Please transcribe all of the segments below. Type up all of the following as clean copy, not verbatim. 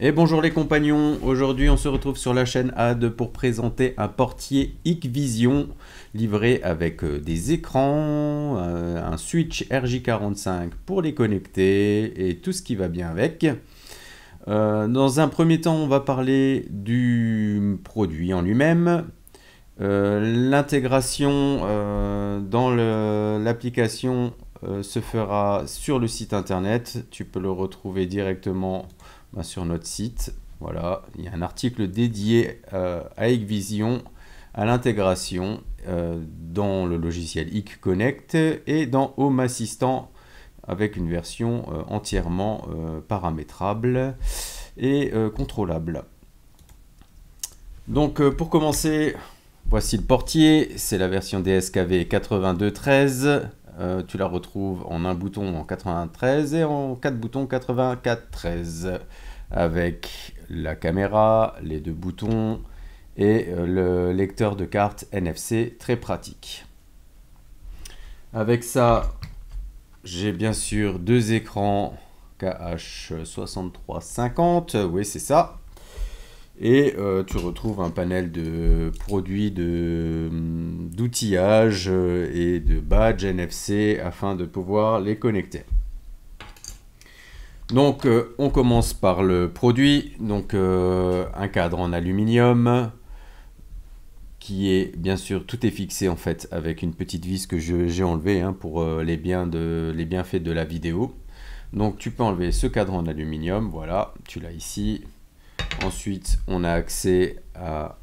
Et bonjour les compagnons, aujourd'hui on se retrouve sur la chaîne Ad pour présenter un portier Hikvision livré avec des écrans, un switch RJ45 pour les connecter et tout ce qui va bien avec. Dans un premier temps on va parler du produit en lui-même, l'intégration dans l'application se fera sur le site internet, tu peux le retrouver directement sur notre site. Voilà, il y a un article dédié à Hikvision, à l'intégration dans le logiciel HikConnect et dans Home Assistant avec une version entièrement paramétrable et contrôlable. Donc pour commencer, voici le portier, c'est la version DSKV 8213. Tu la retrouves en un bouton en 93 et en 4 boutons 8413 avec la caméra, les deux boutons et le lecteur de carte NFC très pratique. Avec ça, j'ai bien sûr deux écrans KH6350, oui c'est ça. Et tu retrouves un panel de produits d'outillage et de badges NFC afin de pouvoir les connecter. Donc on commence par le produit, donc un cadre en aluminium qui est bien sûr, tout est fixé en fait avec une petite vis que j'ai enlevée pour les bienfaits de la vidéo. Donc tu peux enlever ce cadre en aluminium, voilà, tu l'as ici. Ensuite, on a accès à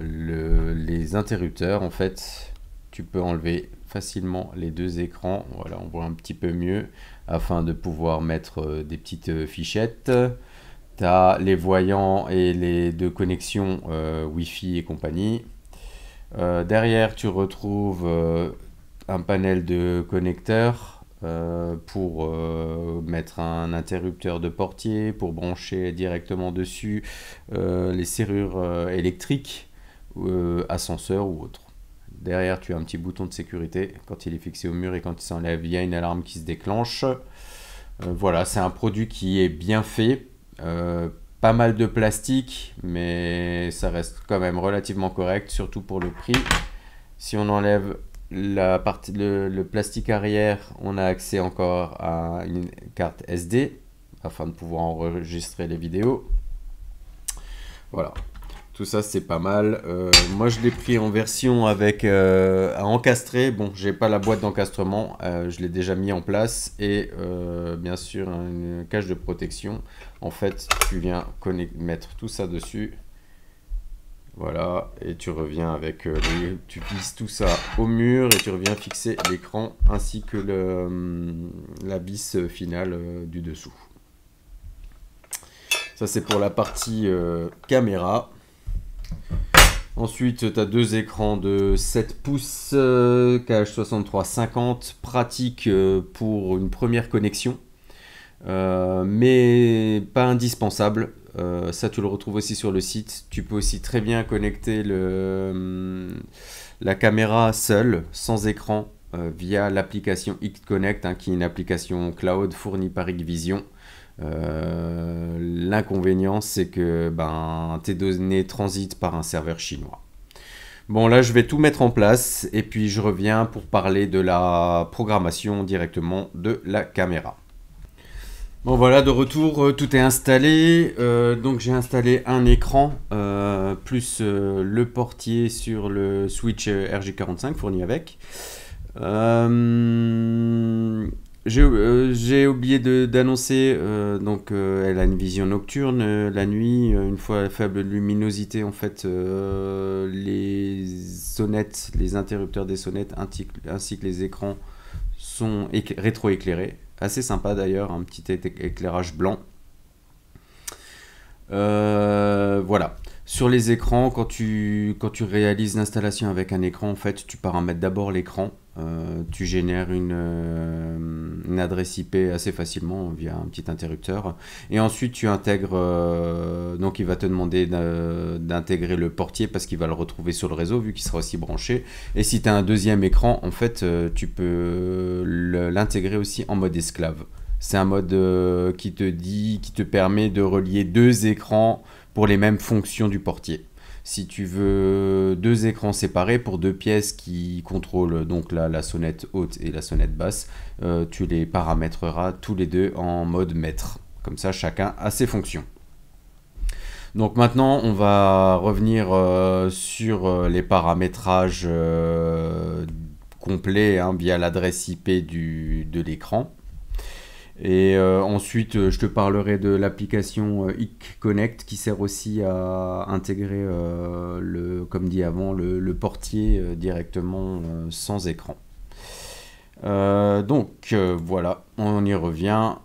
les interrupteurs. En fait, tu peux enlever facilement les deux écrans. Voilà, on voit un petit peu mieux afin de pouvoir mettre des petites fichettes. Tu as les voyants et les deux connexions Wi-Fi et compagnie. Derrière, tu retrouves un panel de connecteurs. Pour mettre un interrupteur de portier, pour brancher directement dessus les serrures électriques, ascenseur ou autre. Derrière, tu as un petit bouton de sécurité. Quand il est fixé au mur et quand il s'enlève, il y a une alarme qui se déclenche. Voilà, c'est un produit qui est bien fait. Pas mal de plastique, mais ça reste quand même relativement correct, surtout pour le prix. Si on enlève le plastique arrière, on a accès encore à une carte SD afin de pouvoir enregistrer les vidéos. Voilà, tout ça c'est pas mal. Moi je l'ai pris en version avec à encastrer. Bon, j'ai pas la boîte d'encastrement, je l'ai déjà mis en place et bien sûr une cage de protection. En fait, tu viens mettre tout ça dessus. Voilà, et tu reviens avec, tu visses tout ça au mur et tu reviens fixer l'écran ainsi que la vis finale du dessous. Ça c'est pour la partie caméra. Ensuite, tu as deux écrans de 7 pouces KH6350, pratique pour une première connexion, mais pas indispensable. Ça tu le retrouves aussi sur le site. Tu peux aussi très bien connecter la caméra seule, sans écran, via l'application HikConnect, qui est une application cloud fournie par Hikvision. L'inconvénient c'est que tes données transitent par un serveur chinois. Bon, là je vais tout mettre en place et puis je reviens pour parler de la programmation directement de la caméra. Bon voilà, de retour, tout est installé. Donc j'ai installé un écran plus le portier sur le switch RJ45 fourni avec. J'ai oublié d'annoncer, donc elle a une vision nocturne la nuit, une fois à faible luminosité en fait, les sonnettes, les interrupteurs des sonnettes ainsi que les écrans sont rétro-éclairés. Assez sympa d'ailleurs, un petit éclairage blanc. Voilà. Sur les écrans, quand tu réalises l'installation avec un écran, en fait, tu paramètres d'abord l'écran. Tu génères une adresse IP assez facilement via un petit interrupteur. Et ensuite, tu intègres... donc, il va te demander d'intégrer le portier parce qu'il va le retrouver sur le réseau vu qu'il sera aussi branché. Et si tu as un deuxième écran, en fait, tu peux l'intégrer aussi en mode esclave. C'est un mode qui te permet de relier deux écrans pour les mêmes fonctions du portier. Si tu veux deux écrans séparés pour deux pièces qui contrôlent donc la sonnette haute et la sonnette basse, tu les paramétreras tous les deux en mode maître. Comme ça, chacun a ses fonctions. Donc maintenant, on va revenir sur les paramétrages complets via l'adresse IP de l'écran. Et ensuite, je te parlerai de l'application IC Connect qui sert aussi à intégrer, comme dit avant, le portier directement sans écran. Voilà, on y revient.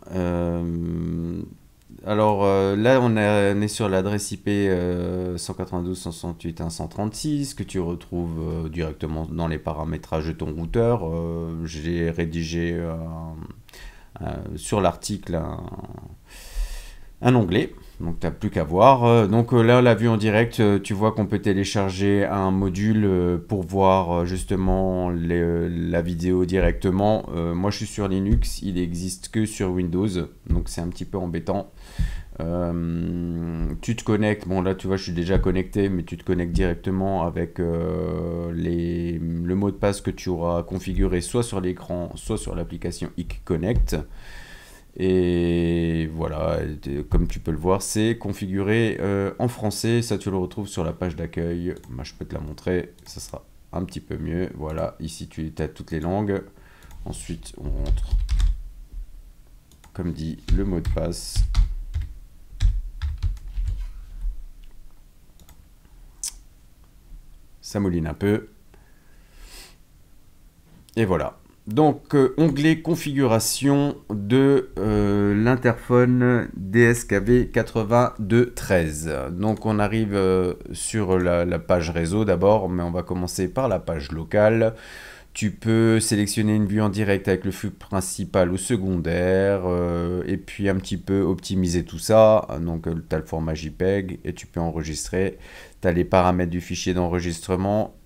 Là, on est sur l'adresse IP 192.168.136 que tu retrouves directement dans les paramétrages de ton routeur. J'ai rédigé sur l'article un onglet, donc tu n'as plus qu'à voir. Là, la vue en direct, tu vois qu'on peut télécharger un module pour voir justement la vidéo directement. Moi, je suis sur Linux, il n'existe que sur Windows, donc c'est un petit peu embêtant. Tu te connectes, bon là tu vois je suis déjà connecté, mais tu te connectes directement avec le mot de passe que tu auras configuré soit sur l'écran, soit sur l'application IC Connect. Et voilà, comme tu peux le voir, c'est configuré en français. Ça tu le retrouves sur la page d'accueil. Moi je peux te la montrer, ça sera un petit peu mieux. Voilà, ici tu as toutes les langues. Ensuite on rentre, comme dit, le mot de passe. Ça mouline un peu. Et voilà. Donc, onglet configuration de l'interphone DSKV 8213. Donc, on arrive sur la page réseau d'abord, mais on va commencer par la page locale. Tu peux sélectionner une vue en direct avec le flux principal ou secondaire, et puis un petit peu optimiser tout ça. Donc, tu as le format JPEG et tu peux enregistrer. Tu as les paramètres du fichier d'enregistrement,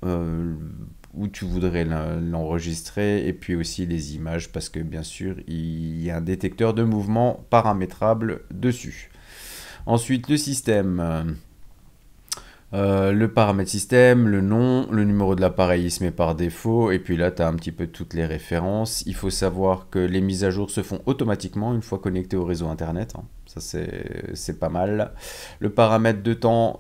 où tu voudrais l'enregistrer, et puis aussi les images, parce que bien sûr, il y a un détecteur de mouvement paramétrable dessus. Ensuite, le système. Le paramètre système, le nom, le numéro de l'appareil il se met par défaut, et puis là tu as un petit peu toutes les références. Il faut savoir que les mises à jour se font automatiquement une fois connecté au réseau internet, ça c'est pas mal. Le paramètre de temps,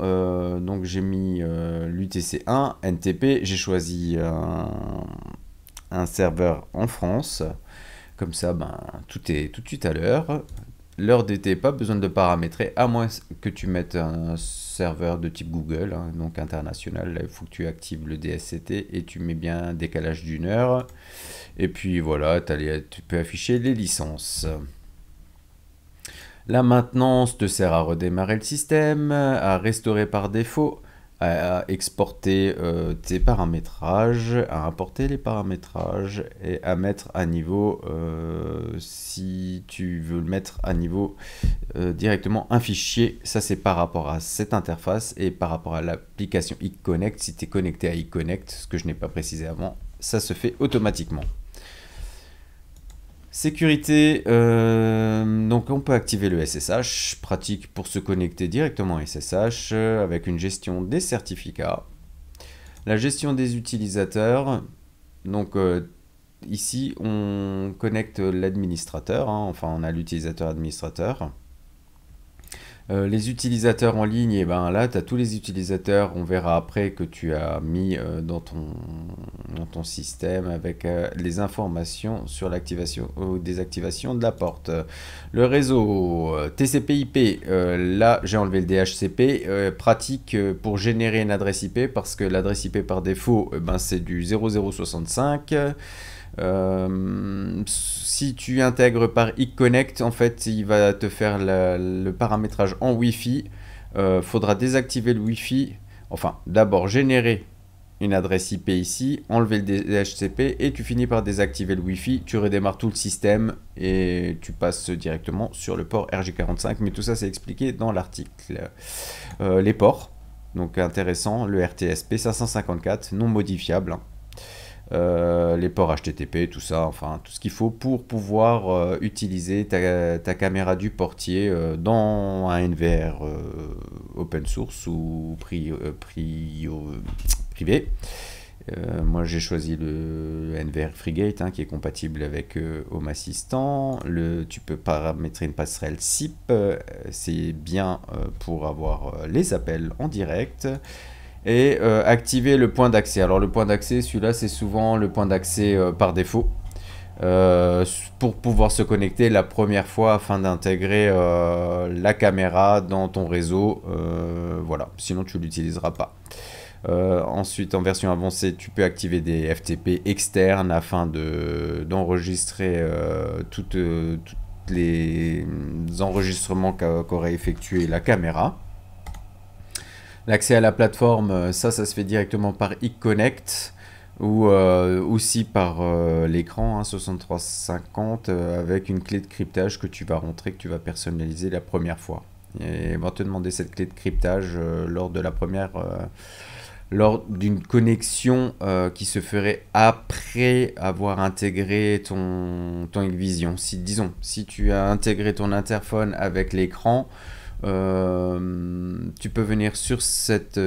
donc j'ai mis l'UTC1, NTP, j'ai choisi un serveur en France, comme ça tout est tout de suite à l'heure. L'heure d'été, pas besoin de paramétrer, à moins que tu mettes un serveur de type Google, donc international. Là, il faut que tu actives le DSCT et tu mets bien un décalage d'1 heure. Et puis voilà, tu peux afficher les licences. La maintenance te sert à redémarrer le système, à restaurer par défaut, à exporter tes paramétrages, à importer les paramétrages et à mettre à niveau, si tu veux le mettre à niveau directement un fichier. Ça c'est par rapport à cette interface et par rapport à l'application IC Connect. Si tu es connecté à IC Connect, ce que je n'ai pas précisé avant, ça se fait automatiquement. Sécurité, donc on peut activer le SSH, pratique pour se connecter directement à SSH avec une gestion des certificats. La gestion des utilisateurs, donc ici on connecte l'administrateur, enfin on a l'utilisateur administrateur. Les utilisateurs en ligne, et là tu as tous les utilisateurs, on verra après, que tu as mis dans ton système avec les informations sur l'activation ou désactivation de la porte. Le réseau TCP/IP, là j'ai enlevé le DHCP, pratique pour générer une adresse IP, parce que l'adresse IP par défaut c'est du 0065. Si tu intègres par IC Connect, en fait, il va te faire le paramétrage en Wi-Fi. Faudra désactiver le Wi-Fi. Enfin, d'abord générer une adresse IP ici, enlever le DHCP et tu finis par désactiver le Wi-Fi. Tu redémarres tout le système et tu passes directement sur le port RJ45. Mais tout ça, c'est expliqué dans l'article. Les ports, donc intéressant, le RTSP 554, non modifiable. les ports HTTP, tout ça, enfin tout ce qu'il faut pour pouvoir utiliser ta caméra du portier dans un NVR open source ou privé. Moi j'ai choisi le NVR FreeGate qui est compatible avec Home Assistant. Tu peux paramétrer une passerelle SIP, c'est bien pour avoir les appels en direct. Et activer le point d'accès. Alors le point d'accès, celui-là c'est souvent le point d'accès par défaut. Pour pouvoir se connecter la première fois afin d'intégrer la caméra dans ton réseau. Voilà, sinon tu ne l'utiliseras pas. Ensuite, en version avancée, tu peux activer des FTP externes afin d'enregistrer tous les enregistrements qu'aurait effectué la caméra. L'accès à la plateforme, ça se fait directement par iConnect ou aussi par l'écran 6350 avec une clé de cryptage que tu vas rentrer, que tu vas personnaliser la première fois. Et on va te demander cette clé de cryptage lors d'une connexion qui se ferait après avoir intégré ton Xvision. Disons, si tu as intégré ton interphone avec l'écran, tu peux venir sur cet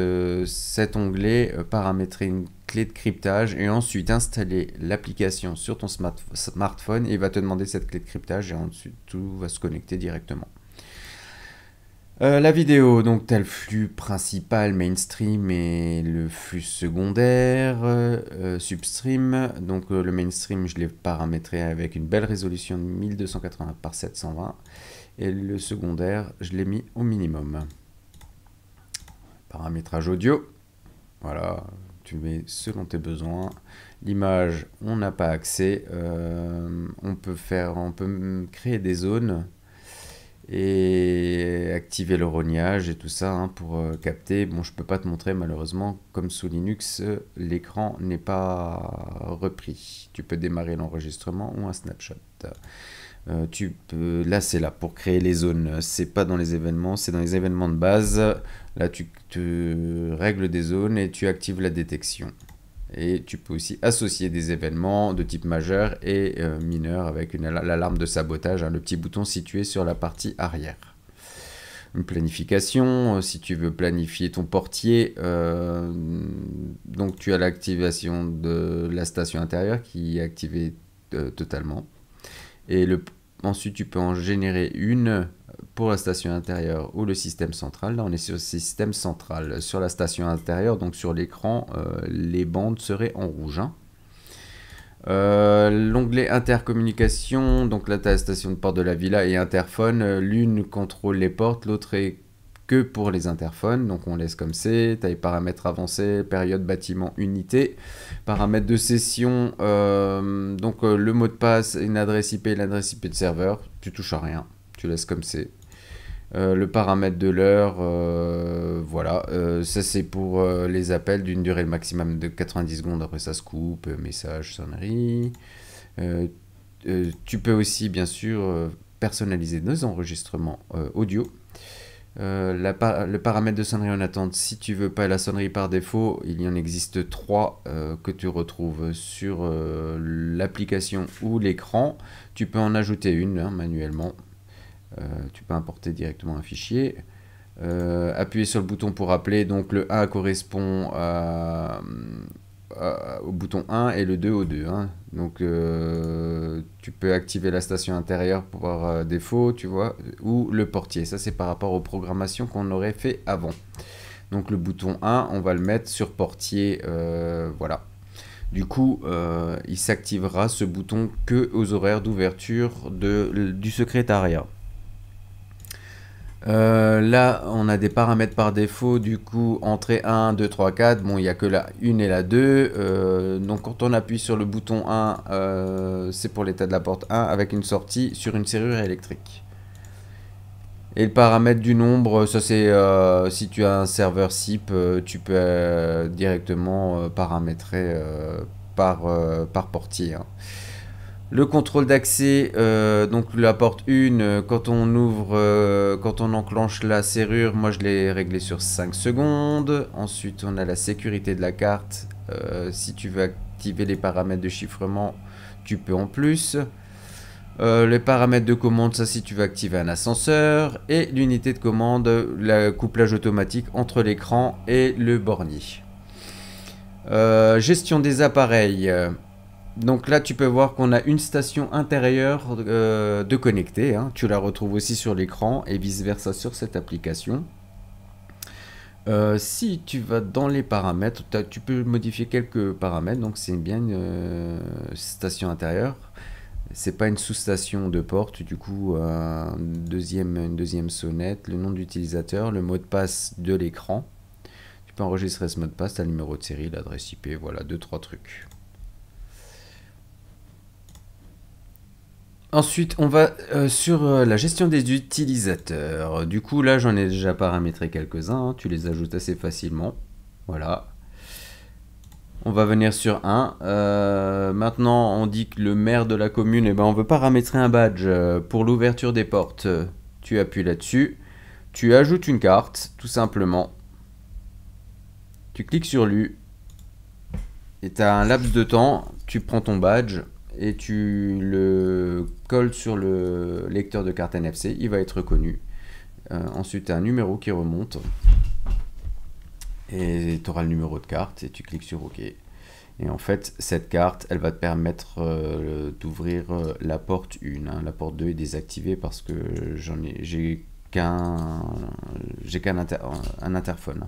onglet, paramétrer une clé de cryptage et ensuite installer l'application sur ton smartphone et il va te demander cette clé de cryptage et ensuite tout va se connecter directement. La vidéo, donc tu as le flux principal mainstream et le flux secondaire substream. Donc le mainstream je l'ai paramétré avec une belle résolution de 1280 par 720 et le secondaire je l'ai mis au minimum. Paramétrage audio, voilà, tu le mets selon tes besoins. L'image on n'a pas accès, on peut créer des zones et activer le rognage et tout ça pour capter. Bon, je peux pas te montrer malheureusement, comme sous Linux, l'écran n'est pas repris. Tu peux démarrer l'enregistrement ou un snapshot. Là c'est là pour créer les zones, c'est pas dans les événements, c'est dans les événements de base. Là tu te règles des zones et tu actives la détection. Et tu peux aussi associer des événements de type majeur et mineur avec l'alarme de sabotage, le petit bouton situé sur la partie arrière. Une planification, si tu veux planifier ton portier, donc tu as l'activation de la station intérieure qui est activée totalement. Et ensuite tu peux en générer une pour la station intérieure ou le système central. Là on est sur le système central. Sur la station intérieure, donc sur l'écran, les bandes seraient en rouge. L'onglet intercommunication, donc là tu as la station de porte de la villa et interphone. L'une contrôle les portes, l'autre est que pour les interphones, donc on laisse comme c'est. Tu as les paramètres avancés, période, bâtiment, unité, paramètres de session, donc le mot de passe, une adresse IP, l'adresse IP de serveur, tu touches à rien, tu laisses comme c'est. Le paramètre de l'heure, voilà, ça c'est pour les appels d'une durée maximum de 90 secondes, après ça se coupe, message, sonnerie. Tu peux aussi bien sûr personnaliser nos enregistrements audio. Le paramètre de sonnerie en attente, si tu veux pas la sonnerie par défaut, il y en existe 3 que tu retrouves sur l'application ou l'écran. Tu peux en ajouter une manuellement. Tu peux importer directement un fichier. Appuyer sur le bouton pour appeler, donc le 1 correspond au bouton 1 et le 2 au 2. Donc tu peux activer la station intérieure par défaut, tu vois, ou le portier. Ça c'est par rapport aux programmations qu'on aurait fait avant. Donc le bouton 1, on va le mettre sur portier, voilà. Du coup, il s'activera ce bouton que aux horaires d'ouverture du secrétariat. Là, on a des paramètres par défaut, du coup, entrée 1, 2, 3, 4, bon, il n'y a que la 1 et la 2, donc quand on appuie sur le bouton 1, c'est pour l'état de la porte 1, avec une sortie sur une serrure électrique. Et le paramètre du nombre, ça c'est, si tu as un serveur SIP, tu peux directement paramétrer par portier. Le contrôle d'accès, donc la porte 1, quand on ouvre, quand on enclenche la serrure, moi je l'ai réglé sur 5 secondes. Ensuite on a la sécurité de la carte Si tu veux activer les paramètres de chiffrement, tu peux en plus. Les paramètres de commande, ça si tu veux activer un ascenseur. Et l'unité de commande, le couplage automatique entre l'écran et le bornier. Gestion des appareils. Donc là, tu peux voir qu'on a une station intérieure de connecter. Hein. Tu la retrouves aussi sur l'écran et vice-versa sur cette application. Si tu vas dans les paramètres, tu peux modifier quelques paramètres. Donc c'est bien une station intérieure. C'est pas une sous-station de porte. Du coup, une deuxième sonnette, le nom d'utilisateur, le mot de passe de l'écran. Tu peux enregistrer ce mot de passe, le numéro de série, l'adresse IP, voilà, 2-3 trucs. Ensuite, on va sur la gestion des utilisateurs. Du coup, là, j'en ai déjà paramétré quelques-uns. Hein. Tu les ajoutes assez facilement. Voilà. On va venir sur 1. Maintenant, on dit que le maire de la commune, eh ben, on veut paramétrer un badge pour l'ouverture des portes. Tu appuies là-dessus. Tu ajoutes une carte, tout simplement. Tu cliques sur lui. Et tu as un laps de temps. Tu prends ton badge et tu le colles sur le lecteur de carte NFC, il va être reconnu. Ensuite, tu as un numéro qui remonte et tu auras le numéro de carte et tu cliques sur OK. Et en fait, cette carte, elle va te permettre d'ouvrir la porte 1. Hein. La porte 2 est désactivée parce que j'ai qu'un interphone.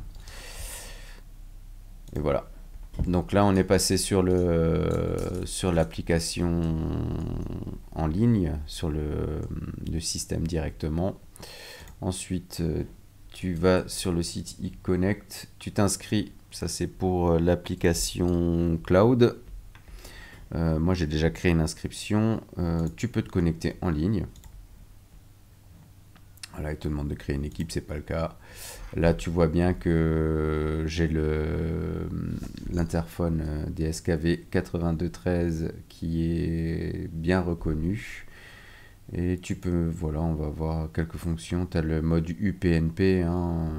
Et voilà. Donc là, on est passé sur l'application en ligne, sur le système directement. Ensuite, tu vas sur le site eConnect, tu t'inscris. Ça, c'est pour l'application cloud. Moi, j'ai déjà créé une inscription. Tu peux te connecter en ligne. Voilà, il te demande de créer une équipe, c'est pas le cas. Là, tu vois bien que j'ai l'interphone DSKV 8213 qui est bien reconnu. Et tu peux, voilà, on va voir quelques fonctions. Tu as le mode UPnP, hein,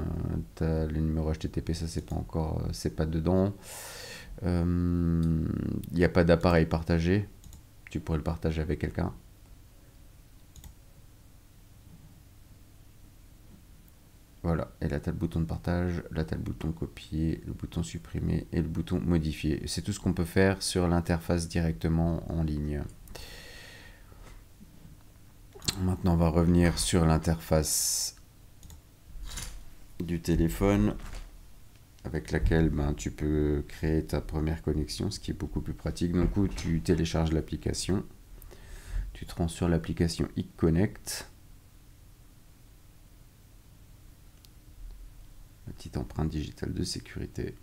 tu as le numéro HTTP, ça c'est pas encore, c'est pas dedans. Il n'y a pas d'appareil partagé. Tu pourrais le partager avec quelqu'un. Voilà, et là tu as le bouton de partage, là tu as le bouton copier, le bouton supprimer et le bouton modifier. C'est tout ce qu'on peut faire sur l'interface directement en ligne. Maintenant on va revenir sur l'interface du téléphone avec laquelle tu peux créer ta première connexion, ce qui est beaucoup plus pratique. Du coup tu télécharges l'application, tu te rends sur l'application eConnect. La petite empreinte digitale de sécurité.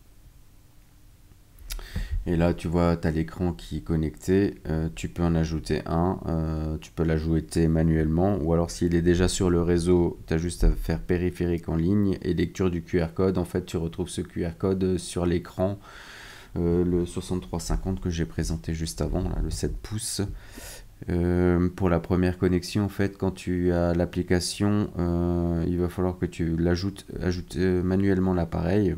Et là, tu vois, tu as l'écran qui est connecté. Tu peux en ajouter un. Tu peux l'ajouter manuellement. Ou alors, s'il est déjà sur le réseau, tu as juste à faire périphérique en ligne et lecture du QR code. En fait, tu retrouves ce QR code sur l'écran. Le 6350 que j'ai présenté juste avant, là, le 7 pouces. Pour la première connexion, en fait, quand tu as l'application, il va falloir que tu l'ajoutes manuellement l'appareil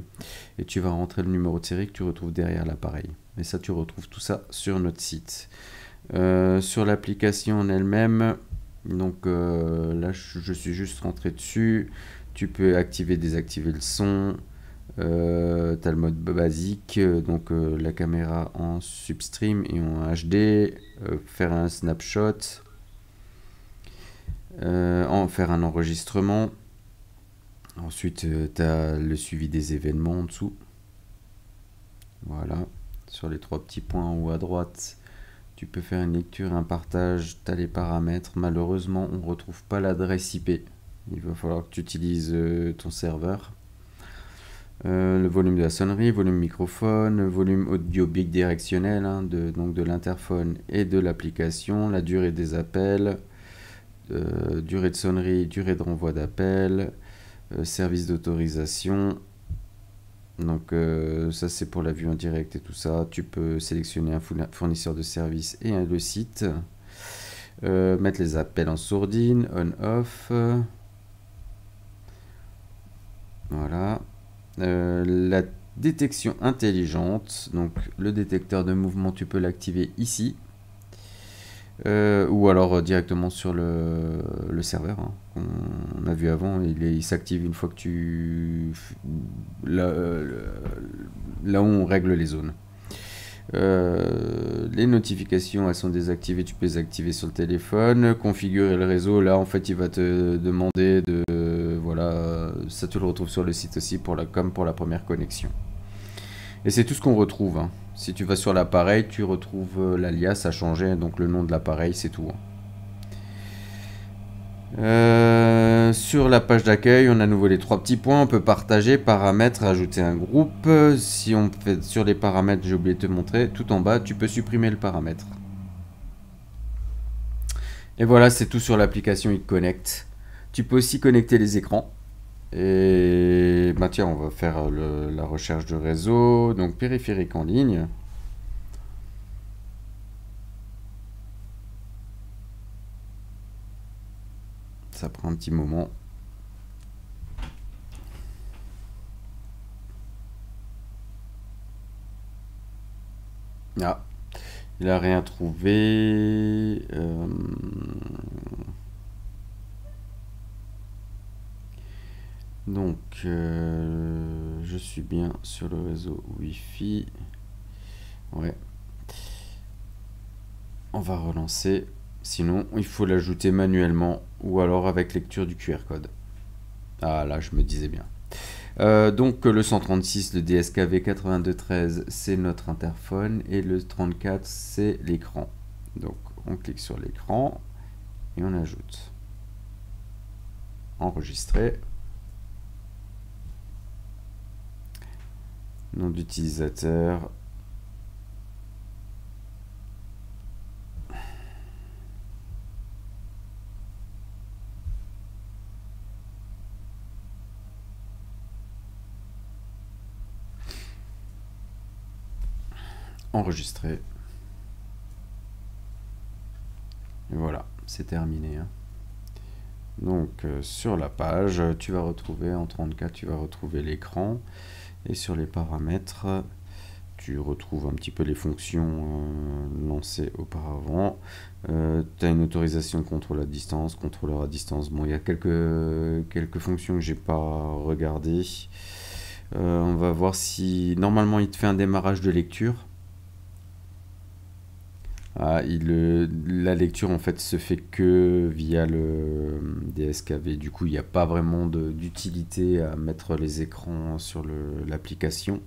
et tu vas rentrer le numéro de série que tu retrouves derrière l'appareil. Et ça, tu retrouves tout ça sur notre site. Sur l'application en elle-même, donc là, je suis juste rentré dessus. Tu peux activer, désactiver le son. Tu as le mode basique, donc la caméra en substream et en HD, faire un snapshot, faire un enregistrement. Ensuite, tu as le suivi des événements en dessous. Voilà, sur les 3 petits points en haut à droite, tu peux faire une lecture, un partage, tu as les paramètres. Malheureusement, on ne retrouve pas l'adresse IP. Il va falloir que tu utilises ton serveur. Le volume de la sonnerie, volume microphone, volume audio bidirectionnel, hein, donc de l'interphone et de l'application, la durée des appels, durée de sonnerie, durée de renvoi d'appel, service d'autorisation. Donc ça c'est pour la vue en direct et tout ça. Tu peux sélectionner un fournisseur de service et le site. Mettre les appels en sourdine, on-off. Voilà. La Détection intelligente, donc le détecteur de mouvement, tu peux l'activer ici. Ou alors directement sur le serveur, hein, qu'on a vu avant, il s'active une fois que là où on règle les zones. Les notifications, elles sont désactivées, tu peux les activer sur le téléphone. Configurer le réseau, là en fait il va te demander de... voilà, ça tu le retrouves sur le site aussi comme pour la première connexion. Et c'est tout ce qu'on retrouve, hein. Si tu vas sur l'appareil, tu retrouves l'alias a changé, donc le nom de l'appareil, c'est tout, hein. Sur la page d'accueil, on a à nouveau les 3 petits points. On peut partager, paramètres, ajouter un groupe. Si on fait sur les paramètres, j'ai oublié de te montrer, tout en bas, tu peux supprimer le paramètre. Et voilà, c'est tout sur l'application iConnect. Tu peux aussi connecter les écrans. Et bah tiens, on va faire la recherche de réseau. Donc périphérique en ligne. Ça prend un petit moment. Ah, il a rien trouvé. Donc, je suis bien sur le réseau Wi-Fi. Ouais. On va relancer. Sinon, il faut l'ajouter manuellement ou alors avec lecture du QR code. Ah là, je me disais bien. Donc le 136, le DSKV 8213, c'est notre interphone et le 34, c'est l'écran. Donc on clique sur l'écran et on ajoute. Enregistrer. Nom d'utilisateur. Enregistrer. Et voilà, c'est terminé, hein. Donc sur la page, tu vas retrouver en 34, tu vas retrouver l'écran. Et sur les paramètres, tu retrouves un petit peu les fonctions lancées auparavant. Tu as une autorisation de contrôle à distance, contrôleur à distance. Bon, il y a quelques fonctions que j'ai pas regardées. On va voir si... Normalement, il te fait un démarrage de lecture. Ah, la lecture en fait se fait que via le DSKV. Du coup, il n'y a pas vraiment d'utilité à mettre les écrans sur l'application.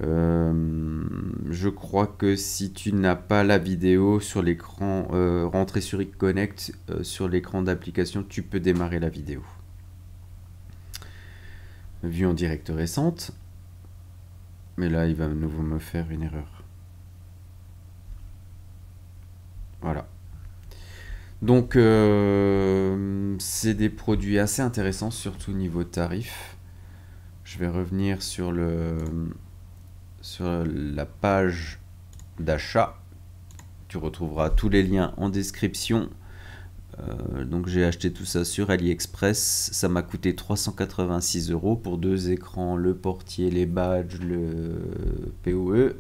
Je crois que si tu n'as pas la vidéo sur l'écran, rentrer sur iConnect sur l'écran d'application, tu peux démarrer la vidéo. Vue en direct récente. Mais là, il va à nouveau me faire une erreur. Voilà. Donc, c'est des produits assez intéressants, surtout niveau tarif. Je vais revenir sur la page d'achat. Tu retrouveras tous les liens en description. Donc j'ai acheté tout ça sur AliExpress. Ça m'a coûté 386 € pour 2 écrans, le portier, les badges, le PoE.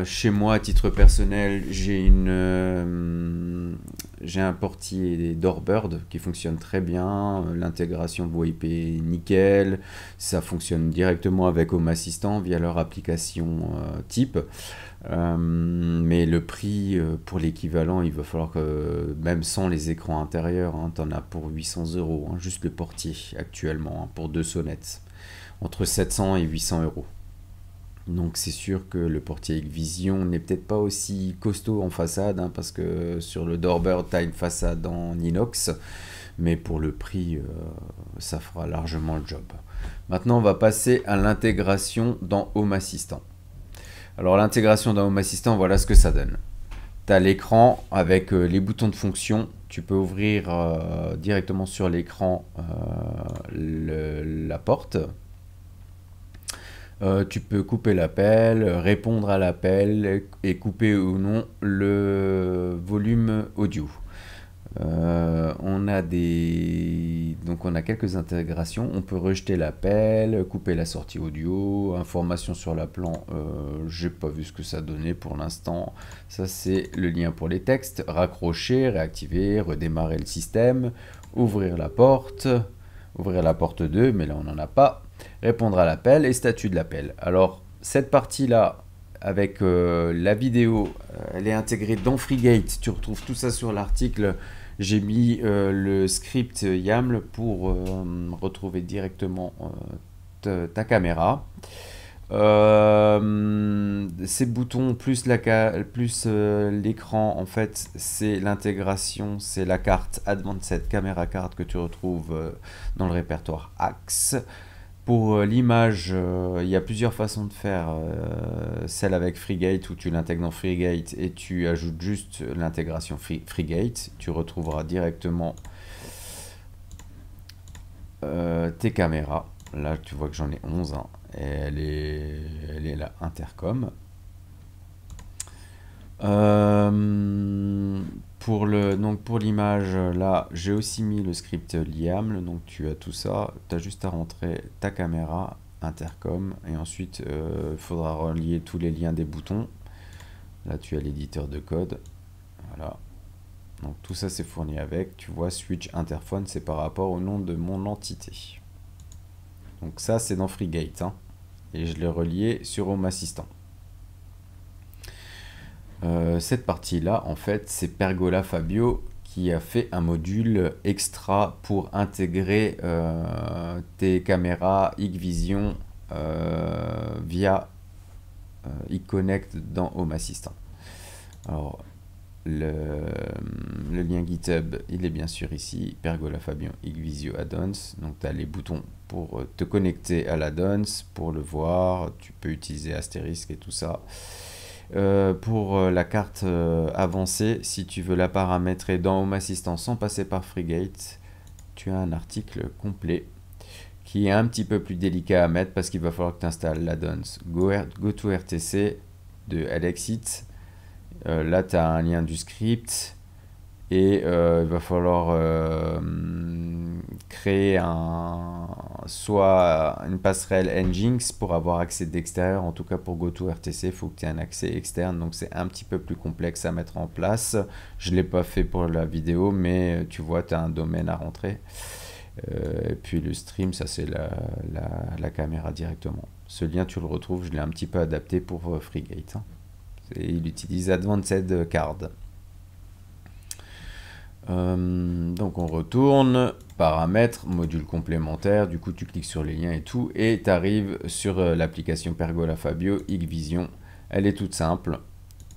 Chez moi, à titre personnel, j'ai un portier Doorbird qui fonctionne très bien. L'intégration VoIP est nickel. Ça fonctionne directement avec Home Assistant via leur application type. Mais le prix pour l'équivalent, il va falloir que, même sans les écrans intérieurs, hein, tu en as pour 800 €, hein, juste le portier actuellement, hein, pour 2 sonnettes. Entre 700 et 800 €. Donc c'est sûr que le portier Vision n'est peut-être pas aussi costaud en façade, hein, parce que sur le Doorbird, tu as une façade en inox, mais pour le prix, ça fera largement le job. Maintenant, on va passer à l'intégration dans Home Assistant. Alors l'intégration dans Home Assistant, voilà ce que ça donne. Tu as l'écran avec les boutons de fonction. Tu peux ouvrir directement sur l'écran la porte. Tu peux couper l'appel, répondre à l'appel et couper ou non le volume audio. Donc donc on a quelques intégrations. On peut rejeter l'appel, couper la sortie audio, information sur l'appelant. J'ai pas vu ce que ça donnait pour l'instant. Ça c'est le lien pour les textes. Raccrocher, réactiver, redémarrer le système, ouvrir la porte 2, mais là on n'en a pas. Répondre à l'appel et statut de l'appel. Alors cette partie-là, avec la vidéo, elle est intégrée dans FreeGate. Tu retrouves tout ça sur l'article. J'ai mis le script YAML pour retrouver directement ta caméra. Ces boutons plus l'écran, en fait, c'est l'intégration, c'est la carte Advanced Camera Card que tu retrouves dans le répertoire Axe. Pour l'image, il y a plusieurs façons de faire. Celle avec FreeGate où tu l'intègres dans FreeGate et tu ajoutes juste l'intégration FreeGate. Tu retrouveras directement tes caméras. Là, tu vois que j'en ai 11. Hein, et elle est là, intercom. Pour l'image, là, j'ai aussi mis le script YAML, donc tu as tout ça. Tu as juste à rentrer ta caméra, intercom, et ensuite, il faudra relier tous les liens des boutons. Là, tu as l'éditeur de code. Voilà. Donc tout ça, c'est fourni avec. Tu vois, switch interphone, c'est par rapport au nom de mon entité. Donc ça, c'est dans FreeGate. Hein, et je l'ai relié sur Home Assistant. Cette partie-là, en fait, c'est Pergola Fabio qui a fait un module extra pour intégrer tes caméras Hikvision via iConnect dans Home Assistant. Alors, le lien GitHub, il est bien sûr ici, Pergola Fabio Hikvision Add-ons. Donc, tu as les boutons pour te connecter à l'add-ons, pour le voir. Tu peux utiliser astérisque et tout ça. Pour la carte avancée, si tu veux la paramétrer dans Home Assistant sans passer par FreeGate, tu as un article complet qui est un petit peu plus délicat à mettre parce qu'il va falloir que tu installes l'add-ons GoToRTC de Alexit. Là, tu as un lien du script et il va falloir créer soit une passerelle Nginx pour avoir accès d'extérieur. En tout cas, pour GoToRTC, il faut que tu aies un accès externe. Donc, c'est un petit peu plus complexe à mettre en place. Je ne l'ai pas fait pour la vidéo, mais tu vois, tu as un domaine à rentrer. Et puis, le stream, ça, c'est la caméra directement. Ce lien, tu le retrouves. Je l'ai un petit peu adapté pour FreeGate. Hein. Il utilise Advanced Card. Donc on retourne, paramètres, module complémentaire, du coup tu cliques sur les liens et tout, et tu arrives sur l'application Pergola Fabio Hikvision. Elle est toute simple,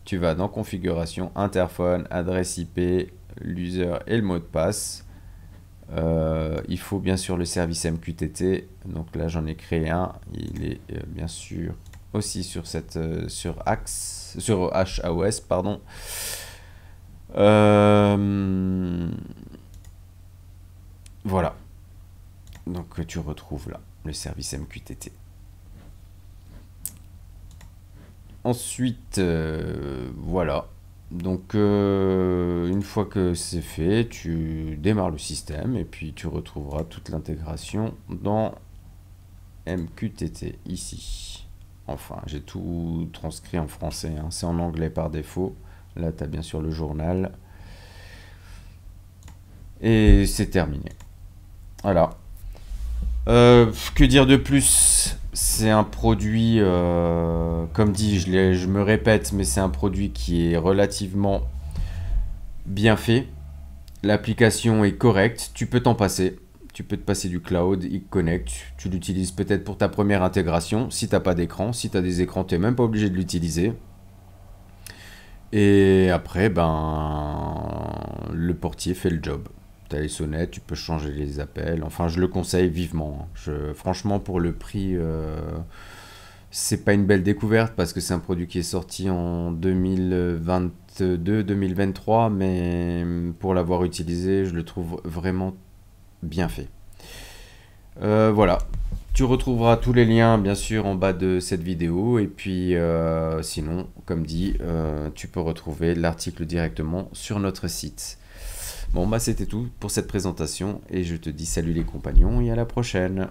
tu vas dans configuration, interphone, adresse IP, l'user et le mot de passe. Il faut bien sûr le service MQTT, donc là j'en ai créé un, il est bien sûr aussi sur HAOS, pardon. Voilà, donc tu retrouves là le service MQTT. Ensuite, voilà, donc une fois que c'est fait, tu démarres le système et puis tu retrouveras toute l'intégration dans MQTT ici. Enfin, j'ai tout transcrit en français, hein. C'est en anglais par défaut. Là, tu as bien sûr le journal. Et c'est terminé. Voilà. Que dire de plus? C'est un produit, comme dit, je me répète, mais c'est un produit qui est relativement bien fait. L'application est correcte. Tu peux t'en passer. Tu peux te passer du cloud, iConnect. Tu l'utilises peut-être pour ta première intégration. Si tu n'as pas d'écran. Si tu as des écrans, tu n'es même pas obligé de l'utiliser. Et après, le portier fait le job. Tu as les sonnettes, tu peux changer les appels. Enfin, je le conseille vivement. Franchement, pour le prix, c'est pas une belle découverte parce que c'est un produit qui est sorti en 2022-2023. Mais pour l'avoir utilisé, je le trouve vraiment bien fait. Voilà. Tu retrouveras tous les liens, bien sûr, en bas de cette vidéo. Et puis, sinon, comme dit, tu peux retrouver l'article directement sur notre site. Bon, bah c'était tout pour cette présentation et je te dis salut les compagnons et à la prochaine.